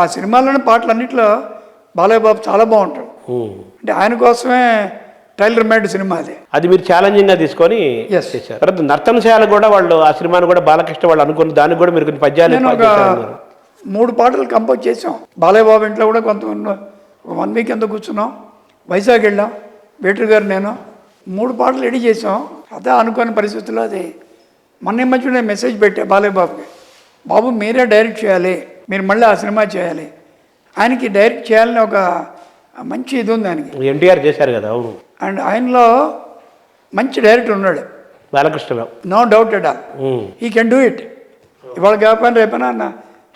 ఆ సినిమాలోని పాటలు అన్నింటిలో బాలయ్య బాబు చాలా బాగుంటాడు. అంటే ఆయన కోసమే టైలర్ మేడ్ సినిమా అది మీరు ఛాలెంజింగ్గా తీసుకొని చేశారు. తర్వాత నర్తనశాల కూడా వాళ్ళు ఆ సినిమాను కూడా బాలకృష్ణ వాళ్ళు అనుకున్న దానికి కూడా మీరు కొన్ని పద్యాలు నేను ఒక 3 పాటలు కంపోజ్ చేసాం. బాలయ్య బాబు ఇంట్లో కూడా కొంత 1 వీక్ ఎంత కూర్చున్నాం. వైజాగ్ వెళ్ళాం, వేటర్ గారు నేను 3 పాటలు రెడీ చేసాం. అదే అనుకోని పరిస్థితుల్లో అది మొన్న మధ్య నేను మెసేజ్ పెట్టా బాలయ్య బాబుకి, బాబు మీరే డైరెక్ట్ చేయాలి, మీరు మళ్ళీ ఆ సినిమా చేయాలి. ఆయనకి డైరెక్ట్ చేయాలని ఒక మంచి ఇది ఉంది ఆయనకి. ఎన్టీఆర్ చేశారు కదా. అవును. అండ్ ఆయనలో మంచి డైరెక్టర్ ఉన్నాడు బాలకృష్ణలో, no doubt at all. He can do it. ఇవాళ కాకపోయినా రేపైనా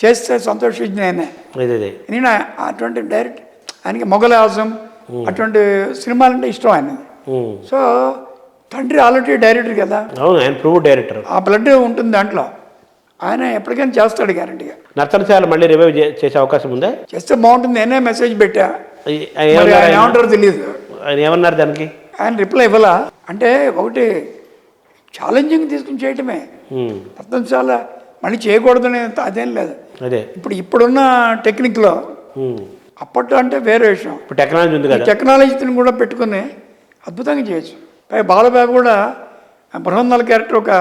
చేస్తే సంతోషించింది ఆయనే. నేను అటువంటి డైరెక్ట్ ఆయనకి మొఘల్ ఆజం అటువంటి సినిమాలంటే ఇష్టం ఆయన. సో తండ్రి ఆల్రెడీ డైరెక్టర్ కదా, ఆయన ప్రూవ్ డైరెక్టర్, ఆ బ్లడ్ ఉంటుంది దాంట్లో. ఆయన ఎప్పటికైనా చేస్తాడు గ్యారంటీగా. నర్తనశాల మళ్ళీ రివైవ్ చేసే అవకాశం ఉందా? చేస్తే బాగుంటుంది. నేనే మెసేజ్ పెట్టా, ఏమంటారో తెలియదు. ఆయన ఏమన్నారు దానికి? ఆయన రిప్లై ఇవ్వాలా. అంటే ఒకటి ఛాలెంజింగ్ తీసుకుని చేయటమే. నర్తనశాల మళ్ళీ చేయకూడదని అదేం లేదు. అదే ఇప్పుడున్న టెక్నిక్లో అప్పట్లో అంటే వేరే విషయం. ఇప్పుడు టెక్నాలజీ ఉంది కదా, టెక్నాలజీని కూడా పెట్టుకుని అద్భుతంగా చేయొచ్చు. పై బాలబాబు కూడా బృహందల క్యారెక్టర్ ఒక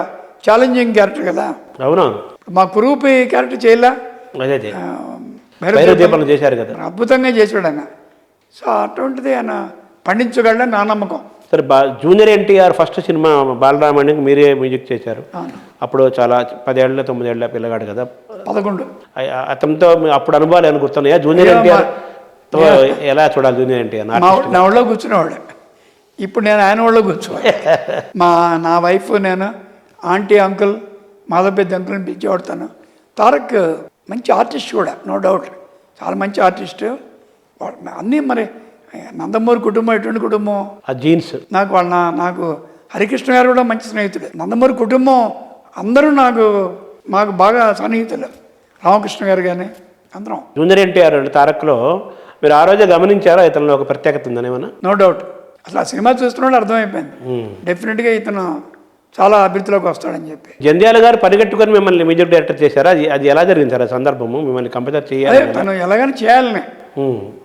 ఛాలెంజింగ్ క్యారెక్టర్ కదా. అవునవును. మా కురూపి క్యారెక్టర్ చేయలే, చేశారు కదా, అద్భుతంగా చేశాడు ఆయన. సో అటువంటిది ఆయన పండించగలని నా నమ్మకం. సరే, జూనియర్ ఎన్టీఆర్ ఫస్ట్ సినిమా బాలరామాయణకి మీరే మ్యూజిక్ చేశారు. అప్పుడు చాలా 10 ఏళ్ళ 9 ఏళ్ళ పిల్లగాడు కదా, 11. అతనితో అప్పుడు అనుభవాలు ఏమైనా గుర్తున్నాయా? జూనియర్ ఎన్టీఆర్ ఎలా చూడాలి? జూనియర్ ఎన్టీఆర్ నా ఒళ్ళో కూర్చునేవాడు. ఇప్పుడు నేను ఆయన ఒళ్ళో కూర్చోవాలి. నా వైఫ్ నేను ఆంటీ అంకుల్ మాధవపెద్ద అంకుల్ని పిలిచేవాడుతాను. తారక్ మంచి ఆర్టిస్ట్ కూడా, నో డౌట్, చాలా మంచి ఆర్టిస్టు. అన్నీ మరి నందమూరి కుటుంబం ఎటువంటి కుటుంబం, ఆ జీన్స్ నాకు నాకు హరికృష్ణ గారు కూడా మంచి స్నేహితుడు. నందమూరి కుటుంబం అందరూ మాకు బాగా సన్నిహితులు. రామకృష్ణ గారు కానీ అందరం. జూనియర్ ఎన్టీఆర్ తారక్లో మీరు ఆ రోజే గమనించారా ఇతనిలో ఒక ప్రత్యేకత ఉందని ఏమన్నా? No doubt. అసలు ఆ సినిమా చూస్తున్నాడు అర్థమైపోయింది డెఫినెట్గా ఇతను చాలా అభివృద్ధిలోకి వస్తాడని చెప్పి. జంధ్యాల గారు పరిగెట్టుకొని మిమ్మల్ని మ్యూజిక్ డైరెక్టర్ చేశారా? అది ఎలా జరిగింది సార్ ఆ సందర్భము? మిమ్మల్ని కంపోజర్ చేయాలి, తను ఎలాగైనా చేయాలని.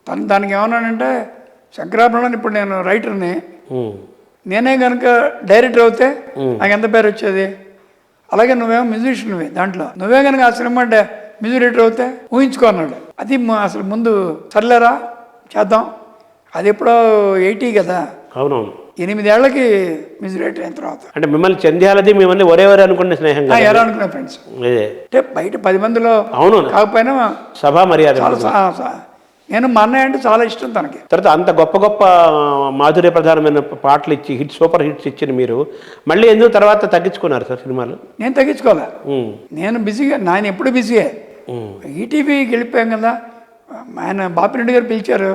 తను దానికి ఏమన్నానంటే, శంకరాభరణం ఇప్పుడు నేను రైటర్ని, నేనే కనుక డైరెక్టర్ అవుతే నాకు ఎంత పేరు వచ్చేది, అలాగే నువ్వేమో మ్యూజిషియన్వి, దాంట్లో నువ్వే కనుక ఆ సినిమా మ్యూజిక్ డైరెక్టర్ అవుతే ఊహించుకో అన్నాడు. అది అసలు ముందు సర్లేరా చేద్దాం. అది ఎప్పుడో 80 కదా. అవునవును. 8 ఏళ్లకి మ్యూజిక్ డైరెక్టర్ అయిన తర్వాత. అంటే మిమ్మల్ని చంద్యాలది మిమ్మల్ని ఒరే అనుకునే స్నేహం ఎలా అనుకునే ఫ్రెండ్స్. అంటే బయట 10 మందిలో అవును కాకపోయినా సభా మర్యాద. నేను మా అన్నయ్య అంటే చాలా ఇష్టం తనకి. తర్వాత అంత గొప్ప గొప్ప మాధుర్య ప్రధానమైన పాటలు ఇచ్చి సూపర్ హిట్స్ ఇచ్చిన మీరు మళ్ళీ ఎందుకు తర్వాత తగ్గించుకున్నారు సార్ సినిమాలు? నేను తగ్గించుకోలే, నేను బిజీగా, నేను ఎప్పుడు బిజీయే. ఈటీవీకి వెళ్ళిపోయాం కదా, ఆయన బాపిరెడ్డి గారు పిలిచారు,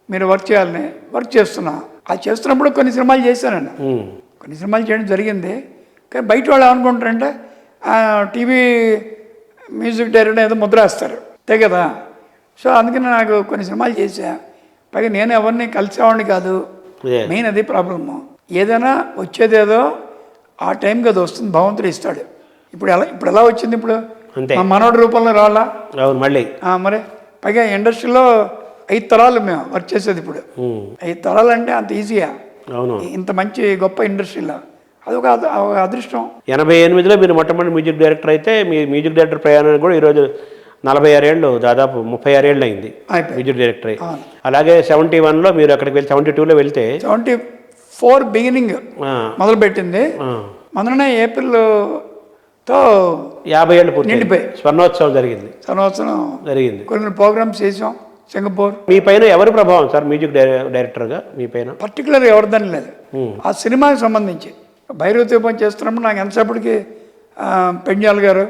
మీరు వర్క్ చేయాలని. వర్క్ చేస్తున్నా. అది చేస్తున్నప్పుడు కొన్ని సినిమాలు చేశానండి, కొన్ని సినిమాలు చేయడం జరిగింది. కానీ బయట వాళ్ళు ఏమనుకుంటారంటే టీవీ మ్యూజిక్ డైరెక్టర్ ఏదో ముద్ర వేస్తారు అంతే కదా. సో అందుకని నాకు కొన్ని సినిమాలు చేశా. పైగా నేను ఎవరిని కలిసేవాడిని కాదు, మెయిన్ అది ప్రాబ్లము. ఏదైనా వచ్చేదేదో ఆ టైంకి అది వస్తుంది, భగవంతుడు ఇస్తాడు. ఇప్పుడు ఎలా వచ్చింది? ఇప్పుడు మా మనోడి రూపంలో రావాలా మళ్ళీ. మరి పైగా ఇండస్ట్రీలో 5 తరాలు మేము వర్క్ చేసేది. ఇప్పుడు 5 తరాలు అంటే అంత ఈజీయా? ఇంత మంచి గొప్ప ఇండస్ట్రీలో అది ఒక అదృష్టం. 88లో మీరు మొట్టమొదటి మ్యూజిక్ డైరెక్టర్ అయితే మీ మ్యూజిక్ డైరెక్టర్ ప్రయాణం కూడా ఈరోజు 46 ఏళ్ళు, దాదాపు 36 ఏళ్ళు అయింది మ్యూజిక్ డైరెక్టర్ అయ్యి. అలాగే 71లో మీరు అక్కడికి వెళ్ళి 72లో వెళ్తే 74 బిగినింగ్ మొదలుపెట్టింది. మొదలనే ఏప్రిల్తో 50 ఏళ్ళు పూర్తి నిండిపోయి స్వర్ణోత్సవం జరిగింది. కొన్ని ప్రోగ్రామ్స్ చేసాం సింగపూర్. మీ పైన ఎవరి ప్రభావం సార్ మ్యూజిక్ డైరెక్టర్గా? మీ పైన పర్టికులర్ ఎవరిదని లేదు, ఆ సినిమాకి సంబంధించి. భైరవ దీపం చేస్తున్నప్పుడు నాకు ఎంతసేపటికి పెంజాల్ గారు,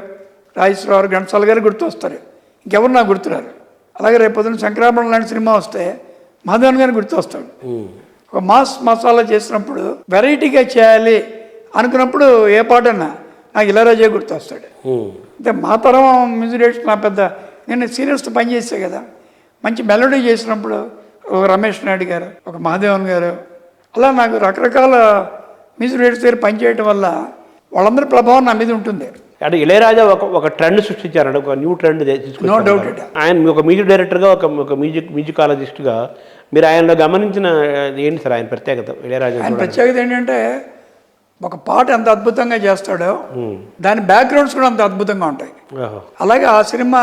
రాజేశ్వరరావు, ఘంటసాల గారు గుర్తొస్తారు, ఇంకెవరు నాకు గుర్తురారు. అలాగే రేపు పొద్దున శంకరాభరణం లాంటి సినిమా వస్తే మాధవన్ గారిని గుర్తొస్తాడు. ఒక మాస్ మసాలా చేసినప్పుడు వెరైటీగా చేయాలి అనుకున్నప్పుడు ఏ పాటన్నా నాకు ఇళయరాజా గుర్తొస్తాడు. అంటే మా తరం మ్యూజిక్ డైరెక్టర్ నా పెద్ద, నేను సీనియర్స్తో పనిచేసే కదా, మంచి మెలోడీ చేసినప్పుడు ఒక రమేష్ నాయుడు గారు, ఒక మహాదేవన్ గారు, అలా నాకు రకరకాల మ్యూజిక్ డైరెక్టర్స్ దగ్గర పనిచేయడం వల్ల వాళ్ళందరి ప్రభావం నా మీద ఉంటుంది. అంటే ఇళయరాజా ఒక ట్రెండ్ సృష్టించారండి, ఒక న్యూ ట్రెండ్ నో తీసుకొచ్చారు. డౌట్. ఆయన ఒక మ్యూజిక్ డైరెక్టర్గా, ఒక మ్యూజికాలజిస్ట్గా మీరు ఆయనలో గమనించిన ఏంటి సార్ ఆయన ప్రత్యేకత? ఇళయరాజా ఆయన ప్రత్యేకత ఏంటంటే ఒక పాట ఎంత అద్భుతంగా చేస్తాడో దాని బ్యాక్గ్రౌండ్స్ కూడా అంత అద్భుతంగా ఉంటాయి. అలాగే ఆ cinema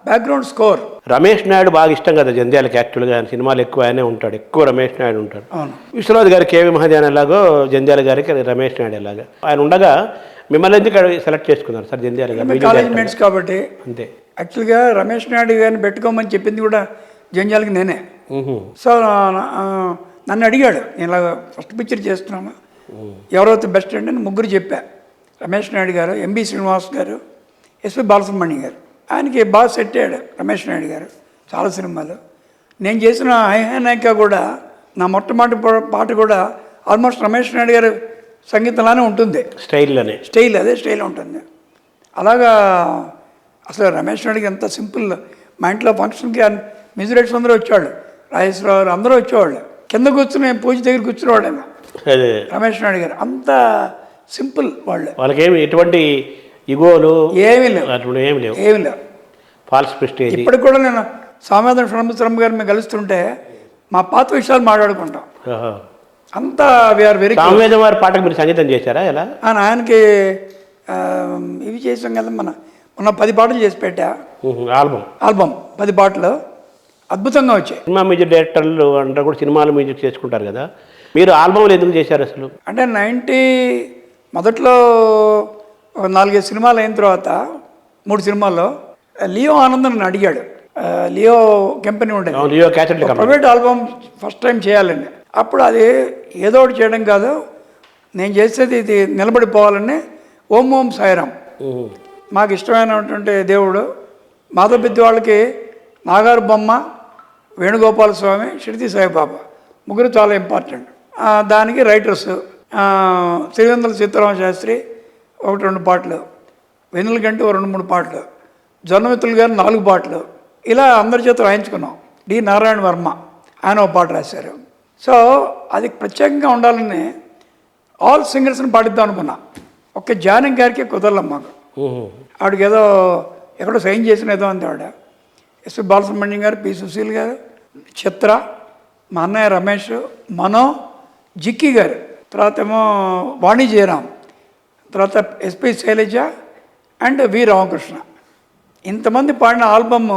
background score. Ramesh Naidu బాగా ఇష్టం కదా జంధ్యాలకి, యాక్చువల్గా ఆయన సినిమాలు ఎక్కువ ఆయనే ఉంటాడు, ఎక్కువ రమేష్ నాయుడు ఉంటాడు. అవును. విశ్వనాథ్ గారు కేవీ మహాజన్ ఎలాగో జంధ్యాల గారికి రమేష్ నాయుడు ఎలాగా ఆయన ఉండగా మిమ్మల్ని ఎందుకు సెలెక్ట్ చేసుకున్నారు సార్ జంధ్యాల గారు? కాలేజ్ మేట్స్ కాబట్టి. అంతే. యాక్చువల్గా రమేష్ నాయుడు గారిని పెట్టుకోమని చెప్పింది కూడా జంజాలకి నేనే. సో నన్ను అడిగాడు, నేను ఇలా ఫస్ట్ పిక్చర్ చేస్తున్నాను, ఎవరైతే బెస్ట్ అంటే ముగ్గురు చెప్పా. రమేష్ నాయుడు గారు, ఎంబి శ్రీనివాస్ గారు, ఎస్పి బాలసుబ్రహ్మణ్యం గారు. ఆయనకి బాగా సెట్ అయ్యాడు రమేష్ నాయుడు గారు చాలా సినిమాలు. నేను చేసిన ఐహానాయిక కూడా నా మొట్టమొదటి పాట కూడా ఆల్మోస్ట్ రమేష్ నాయుడు గారు సంగీతంలానే ఉంటుంది, స్టైల్ అదే స్టైల్ ఉంటుంది. అలాగా అసలు రమేష్ నాయుడుకి ఎంత సింపుల్. మా ఇంట్లో ఫంక్షన్కి మ్యూజిక్ డైరెక్టర్స్ అందరూ వచ్చేవాళ్ళు, రాజేశ్వరరావు అందరూ వచ్చేవాళ్ళు, కింద కూర్చుని పూజ దగ్గర కూర్చునేవాడు ఆయన రమేష్ నాయుడు గారు. అంత సింపుల్ వాళ్ళు, వాళ్ళకేమి ఎటువంటి ఇగోలు ఏమీ లేవు. False prestige. ఇప్పటికి కూడా నేను సామేదం షణ్ముఖం గారు మేము కలుస్తుంటే మా పాత విషయాలు మాట్లాడుకుంటాం. అంతా వీఆర్ వెరీ. సామవేదం వారి పాటకు మీరు సంగీతం చేశారా ఎలా? ఆయనకి ఇవి చేసాం కదా, మొన్న 10 పాటలు చేసి పెట్టా. ఆల్బమ్ 10 పాటలు అద్భుతంగా వచ్చాయి. సినిమా మ్యూజిక్ డైరెక్టర్లు అంటే కూడా సినిమాలు మ్యూజిక్ చేసుకుంటారు కదా, మీరు ఆల్బమ్లు ఎందుకు చేశారు అసలు? అంటే 90 మొదట్లో 4-5 సినిమాలు అయిన తర్వాత 3 సినిమాల్లో లియో ఆనంద్ నన్ను అడిగాడు. లియో కంపెనీ ఉండేది, Leo cassette private album first time చేయాలండి. అప్పుడు అది ఏదో ఒకటి చేయడం కాదు, నేను చేసేది ఇది నిలబడిపోవాలని ఓం ఓం సాయిరాం. మాకు ఇష్టమైనటువంటి దేవుడు మాధవ పెద్ద వాళ్ళకి నాగారు బొమ్మ, వేణుగోపాల స్వామి, షిరిడి సాయిబాబా ముగ్గురు చాలా ఇంపార్టెంట్. దానికి రైటర్స్ శ్రీవేంద్ర సీతారామ శాస్త్రి 1-2 పాటలు, వెన్నెల గంటి 2-3 పాటలు, జొన్నమిత్రులు గారు 4 పాటలు, ఇలా అందరి చేత రాయించుకున్నాం. డి నారాయణ వర్మ ఆయన ఒక పాట రాశారు. సో అది ప్రత్యేకంగా ఉండాలని ఆల్ సింగర్స్ని పాటిద్దాం అనుకున్నా. ఒక్క జానకి గారికి కుదరలం మాకు. ఆవిడకి ఏదో ఎక్కడో సైన్ చేసిన ఏదో అంతే ఆవిడ. ఎస్పి బాలసుబ్రహ్మణ్యం గారు, పి సుశీల్ గారు, చిత్ర, మా అన్నయ్య రమేష్, మనో, జిక్కి గారు, తర్వాత ఏమో వాణి జయరాం, తర్వాత S P Sailaja and V Ramakrishna. ఇంతమంది పాడిన ఆల్బమ్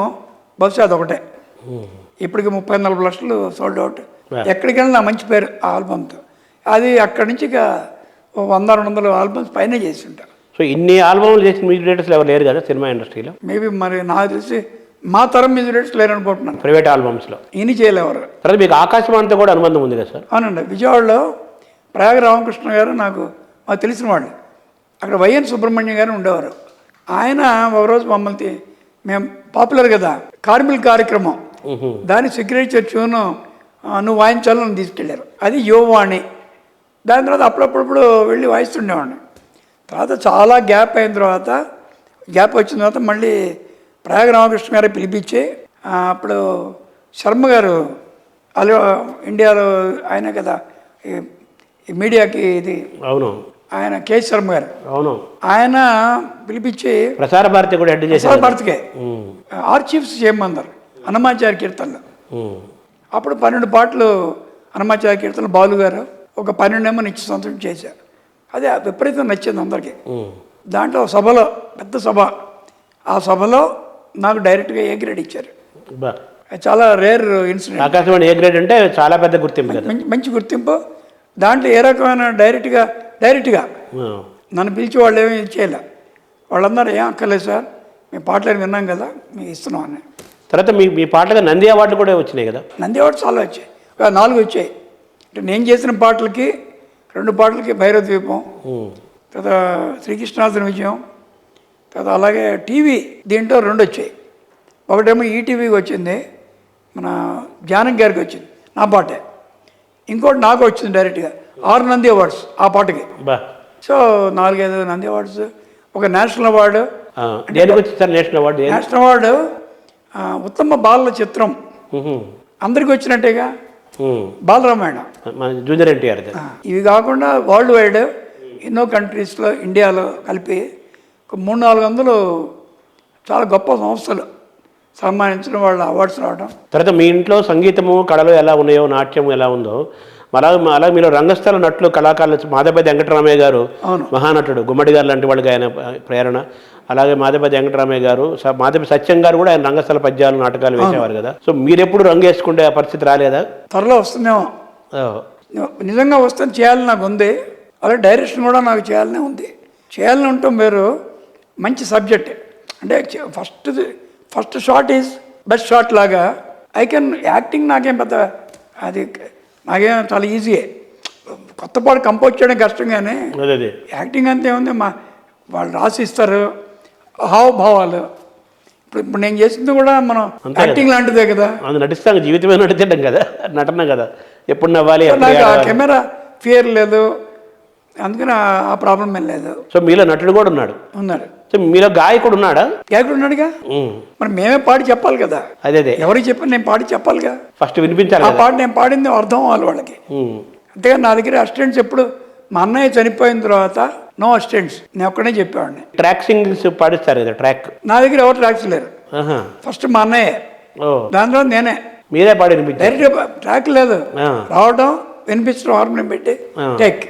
బహుశా అదొకటే. ఇప్పటికి 30-40 లక్షలు సోల్డ్ అవుట్. ఎక్కడికైనా నా మంచి పేరు ఆ ఆల్బమ్తో. అది అక్కడి నుంచి ఇక 100-200 ఆల్బమ్స్ పైన చేసి ఉంటారు. సో ఇన్ని ఆల్బమ్లు చేసిన మ్యూజిక్ డైరెక్టర్స్ ఎవరు లేరు కదా సినిమా ఇండస్ట్రీలో? మేబీ మరి నాకు తెలిసి మా తరం మ్యూజిక్ డైరెక్టర్స్ లేరు అనుకుంటున్నాను ప్రైవేట్ ఆల్బమ్స్లో. ఇన్ని చేయలేవారు. తర్వాత మీకు ఆకాశవాణితో కూడా అనుబంధం ఉంది కదా సార్? అవునండి. విజయవాడలో ప్రయాగ రామకృష్ణ గారు మాకు తెలిసిన వాళ్ళు. అక్కడ వైఎన్ సుబ్రహ్మణ్యం గారు ఉండేవారు. ఆయన ఒకరోజు మమ్మల్ని, మేము పాపులర్ కదా కార్మిల్ కార్యక్రమం, దాని సిగ్నేచర్ ట్యూన్ నువ్వు వాయించాలని తీసుకెళ్ళారు. అది యువవాణి. దాని తర్వాత అప్పుడప్పుడు వెళ్ళి వాయిస్తుండేవాడిని. తర్వాత చాలా గ్యాప్ అయిన తర్వాత, గ్యాప్ వచ్చిన తర్వాత మళ్ళీ ప్రయాగ రామకృష్ణ గారు పిలిపించి, అప్పుడు శర్మ గారు ఇండియాలో ఆయన కదా ఈ మీడియాకి ఇది, అవును ఆయన కె శర్మ గారు, అవును ఆయన పిలిపించి ప్రసార భారతి కూడా హెడ్ చేశారు. ప్రసార భారతికే ఆర్చీవ్స్ చేయమన్నారు హనుమాచార్య కీర్తనలు. అప్పుడు 12 పాటలు హనుమాచార్య కీర్తనలు బాలు గారు, ఒక 12 ఏమో నిత్య సంతృప్తి చేశారు. అదే విపరీతం నచ్చింది అందరికీ. దాంట్లో సభలో, పెద్ద సభ, ఆ సభలో నాకు డైరెక్ట్గా ఏ గ్రేడ్ ఇచ్చారు. చాలా rare incident. Akashvani A grade అంటే చాలా పెద్ద గుర్తింపు, మంచి గుర్తింపు. దాంట్లో ఏ రకమైన డైరెక్ట్గా నన్ను పిలిచి వాళ్ళు ఏమీ చేయలే. వాళ్ళందరూ ఏం అక్కర్లేదు సార్, మీ పాటలు విన్నాం కదా మీకు ఇస్తున్నాం అని. తర్వాత మీ పాటగా నంది అవార్డులు కూడా వచ్చినాయి కదా? నంది అవార్డు చాలా వచ్చాయి, 4 వచ్చాయి. అంటే నేను చేసిన పాటలకి 2 పాటలకి భైరవ ద్వీపం, తర్వాత శ్రీకృష్ణార్జున విజయం, తర్వాత అలాగే టీవీ దీంట్లో 2 వచ్చాయి. ఒకటేమో ఈటీవీకి వచ్చింది, మన జానకి గారికి వచ్చింది నా పాటే. ఇంకోటి నాకు వచ్చింది డైరెక్ట్గా 6 నంది అవార్డ్స్ ఆ పాటకి. సో 4-5 నంది అవార్డ్స్, ఒక నేషనల్ అవార్డు. నేషనల్ అవార్డు ఉత్తమ బాలల చిత్రం అందరికి వచ్చినట్టేగా, బాలరామాయణ, జూనియర్ ఎన్టీఆర్. ఇవి కాకుండా వరల్డ్ వైడ్ ఎన్నో కంట్రీస్లో, ఇండియాలో కలిపి ఒక 300-400 చాలా గొప్ప సంస్థలు సన్మానించడం, వాళ్ళ అవార్డ్స్ రావడం. తర్వాత మీ ఇంట్లో సంగీతము కళలు ఎలా ఉన్నాయో, నాట్యం ఎలా ఉందో, అలాగే మీరు రంగస్థల నటులు కళాకారులు మాధవపతి వెంకటరామయ్య గారు మహానటుడు, గుమ్మడి గారు లాంటి వాళ్ళకి ఆయన ప్రేరణ. అలాగే మాధవపతి వెంకటరామయ్య గారు, మాధవపతి సత్యం గారు కూడా ఆయన రంగస్థల పద్యాలు నాటకాలు వేసేవారు కదా. సో మీరెప్పుడు రంగు వేసుకుంటే ఆ పరిస్థితి రాలేదా? త్వరలో వస్తుందేమో. నిజంగా వస్తే చేయాలని నాకు ఉంది. అలాగే డైరెక్షన్ కూడా నాకు చేయాలనే ఉంది. చేయాలని ఉంటాం వేరు. మంచి సబ్జెక్ట్ అంటే first shot is best shot లాగా. యాక్టింగ్ నాకేం పెద్ద అది నాకేం చాలా ఈజీయే. కొత్త పాట కంపోజ్ చేయడం కష్టం, కానీ యాక్టింగ్ అంతే ఉంది. వాళ్ళు రాసిస్తారు హావభావాలు. ఇప్పుడు నేను చేసింది కూడా మనం యాక్టింగ్ లాంటిదే కదా. అది నటిస్తాం, జీవితమే నటించడం కదా, నటన కదా. ఎప్పుడు నవ్వాలి. నాకు ఆ కెమెరా ఫియర్ లేదు, అందుకని ఆ ప్రాబ్లం ఏం లేదు. సో మీలో నటుడు కూడా ఉన్నాడు. సో మీలో గాయకుడు ఉన్నాడా? గాయకుడు ఉన్నాడుగా. మరి మేమే పాడి చెప్పాలి కదా. అదే ఎవరికి చెప్పి నేను పాడి చెప్పాలిగా. ఫస్ట్ వినిపించాలి. ఆ పాట నేను పాడింది అర్థం అవ్వాలి వాళ్ళకి. అంతేగాని నా దగ్గర అసిస్టెంట్స్ ఎప్పుడు మా అన్నయ్య చనిపోయిన తర్వాత నో అసిస్టెంట్స్, నేను ఒక్కడే చెప్పేవాడిని. ట్రాక్ సింగింగ్స్ పాడిస్తారు కదా, ట్రాక్. నా దగ్గర ఎవరు ట్రాక్స్ లేరు. ఫస్ట్ మా అన్నయ్య, దాని తర్వాత నేనే. మీరే పాడి వినిపించారు. డైరెక్ట్ ట్రాక్ లేదు, రావడం వినిపించడం హార్మోనియం పెట్టి టేక్.